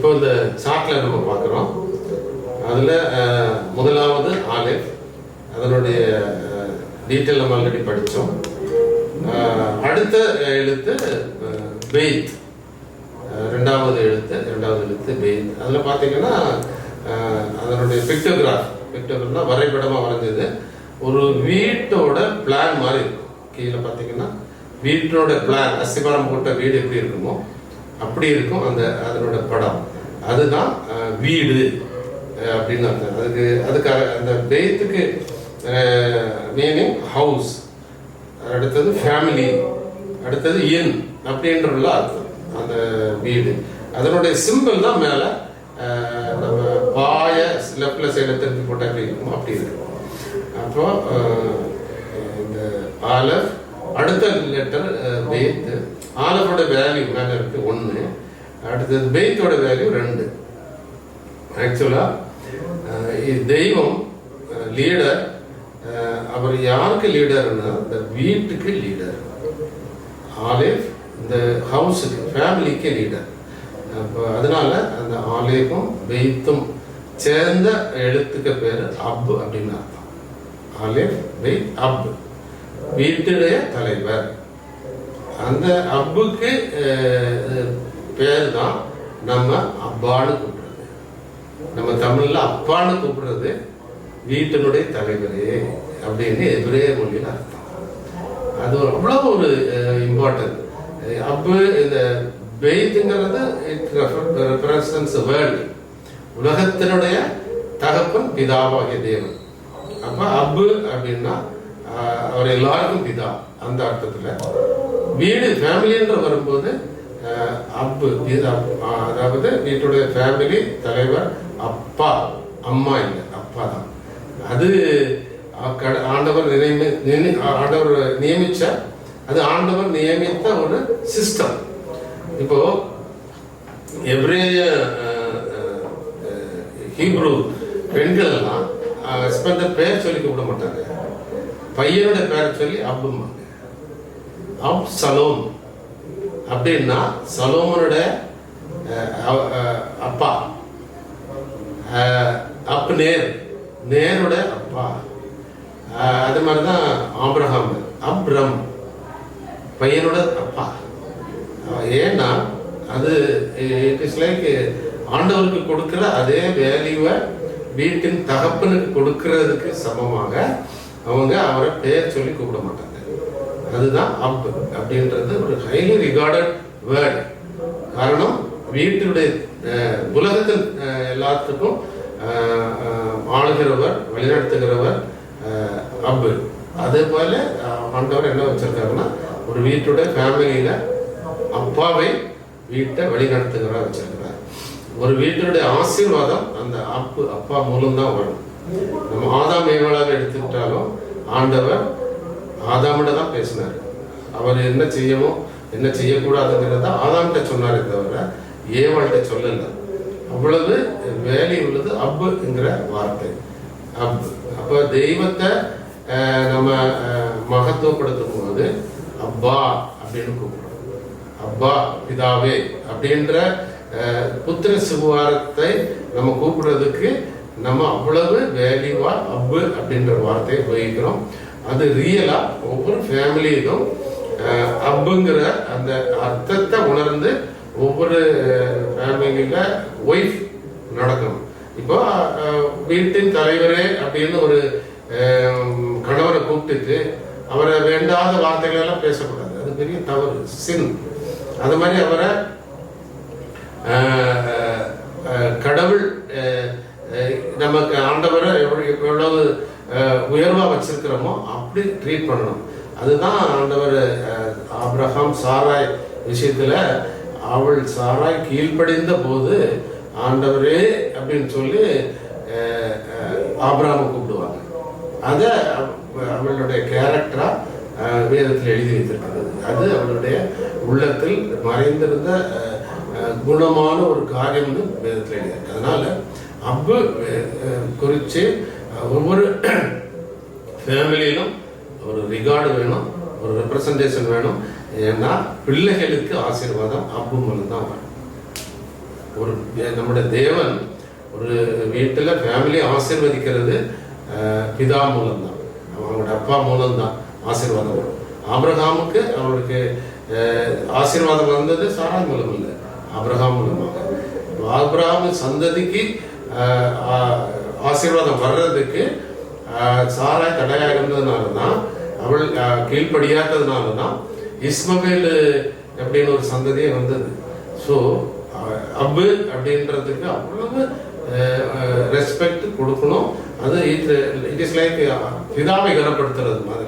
இப்போ இந்த சார்ட்டில் நம்ம பார்க்குறோம். அதில் முதலாவது ஆலிஃப், அதனுடைய டீட்டெயில் நம்ம ஆல்ரெடி படித்தோம். அடுத்த எழுத்து பெய்த், ரெண்டாவது எழுத்து பெய்த். அதில் பார்த்தீங்கன்னா அதனுடைய பிக்டோகிராஃப்னா வரைபடமாக வரைஞ்சது ஒரு வீட்டோட பிளான் மாதிரி இருக்கும். கீழே பார்த்தீங்கன்னா வீட்டோட பிளான், அஸ்திபாரம் போட்ட வீடு எப்படி இருக்குமோ அப்படி இருக்கும் அதனோட படம். அதுதான் வீடு அப்படின்னு அர்த்தம். அதுக்காக அந்த பெய்த்துக்கு மீனிங் ஹவுஸ், அடுத்தது ஃபேமிலி, அடுத்தது இன் அப்படின்ற அர்த்தம் அந்த வீடு. அதனுடைய சிம்பிள் தான் மேலே நம்ம பாய லெஃப்ட்ல சைடில் திருப்பி போட்டால் எப்படி இருக்குமோ அப்படி இருக்கும். அப்போ இந்த ஆலஃப், அடுத்த லெட்டர் பெய்த். ஆலஃபோட வேல்யூ மேலே இருக்கு 1, அடுத்தது பெய்த்தோட வேல்யூ 2. ஆக்சுவலா தெய்வம் லீடர். அவர் யாருக்கு லீடர்னா இந்த வீட்டுக்கு லீடர். ஆலிஃப் இந்த ஹவுஸுக்கு, ஃபேமிலிக்கு லீடர். அப்போ அதனால அந்த ஆலிஃபும் பெய்த்தும் சேர்ந்த எழுத்துக்கு பேர் அப் அப்படின்னு அர்த்தம். ஆலிஃப் பெய்த் அப், வீட்டுடைய தலைவர். அந்த அப்புக்கு பேர் தான் நம்ம அப்பான்னு கூப்பிடுறது. நம்ம தமிழ்ல அப்பான்னு கூப்பிடுறது வீட்டினுடைய தலைவரே அப்படின்னு எபிரேய மொழியில் அர்த்தம். அது அவ்வளவு ஒரு இம்பார்ட்டன்ட். அப்பு இந்த பெய்த்துங்கிறது இட் ரெப்ரசன்ட்ஸ் வேர்ல்ட், உலகத்தினுடைய தகப்பன் பிதாவாகிய தேவன். அப்ப அப்பு அப்படின்னா அவர் எல்லாருக்கும் பிதா அந்த அர்த்தத்துல. வீடு ஃபேமிலின்ற வரும்போது அப்பு, அதாவது வீட்டுடைய ஃபேமிலி தலைவர் அப்பா, அம்மா இல்லை, அப்பா தான். அது ஆண்டவர் ஆண்டவர் நியமிச்ச, அது ஆண்டவர் நியமித்த ஒரு சிஸ்டம். இப்போ எபிரேய ஹீப்ரு பெண்கள் எல்லாம் ஹஸ்பண்ட் பேர் சொல்லி கூப்பிட மாட்டாங்க, பையனோட பேரை சொல்லி அப்பும்பாங்க. அப் சலோம் அப்படின்னா சலோமனோட அப்பா. அப் நேர், நேரோட அப்பா. அது மாதிரிதான் ஆபிரகாம், அப்ரம் பையனோட அப்பா. ஏன்னா அது இட் இஸ் லைக் ஆண்டவருக்கு கொடுக்கிற அதே வேல்யூவை வீட்டின் தகப்பனுக்கு கொடுக்கறதுக்கு சமமாக அவங்க அவரை பேர் சொல்லி கூப்பிட மாட்டாங்க. அதுதான் அப் அப்படின்றது ஒரு ஹைலி ரிகார்டட் வேர்ட். காரணம் வீட்டுடைய உலகத்தில் எல்லாத்துக்கும் ஆளுகிறவர், வழிநடத்துகிறவர் அப்பு. அதே போல ஆண்டவர் என்ன வச்சிருக்காருன்னா ஒரு வீட்டுடைய ஃபேமிலியில அப்பாவை வீட்டை வழிநடத்துகிறவராக வச்சிருக்கிறார். ஒரு வீட்டினுடைய ஆசீர்வாதம் அந்த அப்பா மூலம்தான் வரும். நம்ம ஆதாம் ஏவாளாக எடுத்துக்கிட்டாலும் ஆண்டவர் ஆதாமிட தான் பேசினார். அவர் என்ன செய்யணும் என்ன செய்யக்கூடாதுங்கிறத ஆதாம்கிட்ட சொன்னாரே தவிர ஏவாள்கிட்ட சொல்லல. அவ்வளவு வேல்யூ உள்ளது அப்புங்கிற வார்த்தை, அப். அப்போ தெய்வத்தை நம்ம மகத்துவப்படுத்தும் போது அப்பா அப்படின்னு கூப்பிடுறோம். அப்பா பிதாவே அப்படின்ற புத்திர சுகுவாரத்தை நம்ம கூப்பிடுறதுக்கு நம்ம அவ்வளவு வேல்யூவா அப்பு அப்படின்ற வார்த்தையை உபயோகிக்கிறோம். அது ரியலா ஒவ்வொரு ஃபேமிலியிலும் அப்புங்கிற அந்த அர்த்தத்தை உணர்ந்து ஒவ்வொரு ஃபேமிலியில ஒய்ஃப் நடக்கணும். இப்போ வீட்டின் தலைவரே அப்படின்னு ஒரு கணவரை கூப்பிட்டுட்டு அவரை வேண்டாத வார்த்தைகள் எல்லாம் பேசக்கூடாது. அது பெரிய தவறு, சின். அது மாதிரி அவரை கடவுள் நமக்கு ஆண்டவரை எவ்வளவு உயர்வா வச்சிருக்கிறோமோ அப்படி ட்ரீட் பண்ணணும். அதுதான் ஆண்டவர் ஆபிரகாம் சாராய் விஷயத்துல அவள் சாராய் கீழ்ப்படிந்த போது ஆண்டவரே அப்படின்னு சொல்லி ஆபிரகாமை கூப்பிடுவாங்க. அதை அவளுடைய கேரக்டரா வேதத்தில் எழுதி வைத்திருக்கிறது. அது அவளுடைய உள்ளத்தில் மறைந்திருந்த குணமான ஒரு காரியம்னு வேதத்தில் எழுதியிருக்கு. அதனால அப்பு குறித்து ஒவ்வொரு ஃபேமிலியிலும் ஒரு ரிகார்டு வேணும், ஒரு ரெப்ரசன்டேஷன் வேணும். ஏன்னா பிள்ளைகளுக்கு ஆசீர்வாதம் அப்பு மூலம் தான் வரும். ஒரு நம்முடைய தேவன் ஒரு வீட்டில் ஃபேமிலி ஆசீர்வதிக்கிறது பிதா மூலம்தான், அவங்களோட அப்பா மூலம்தான் ஆசீர்வாதம் வரும். ஆபிரகாமுக்கு அவருக்கு ஆசீர்வாதம் வந்தது சாராய் மூலம் இல்லை, ஆபிரகாம் மூலமாக. ஆபிரகாம் சந்ததிக்கு ஆசீர்வாதம் வர்றதுக்கு சாராய் தடையாக இருந்ததுனால தான், அவள் கீழ்ப்படியாததுனால தான் இஸ்மவேல் அப்படின்னு ஒரு சந்ததியே வந்தது. ஸோ அப்பு அப்படின்றதுக்கு அவ்வளவு ரெஸ்பெக்ட் கொடுக்கணும். அது இட் இஸ் லைக் பிதாவை கனப்படுத்துறது மாதிரி.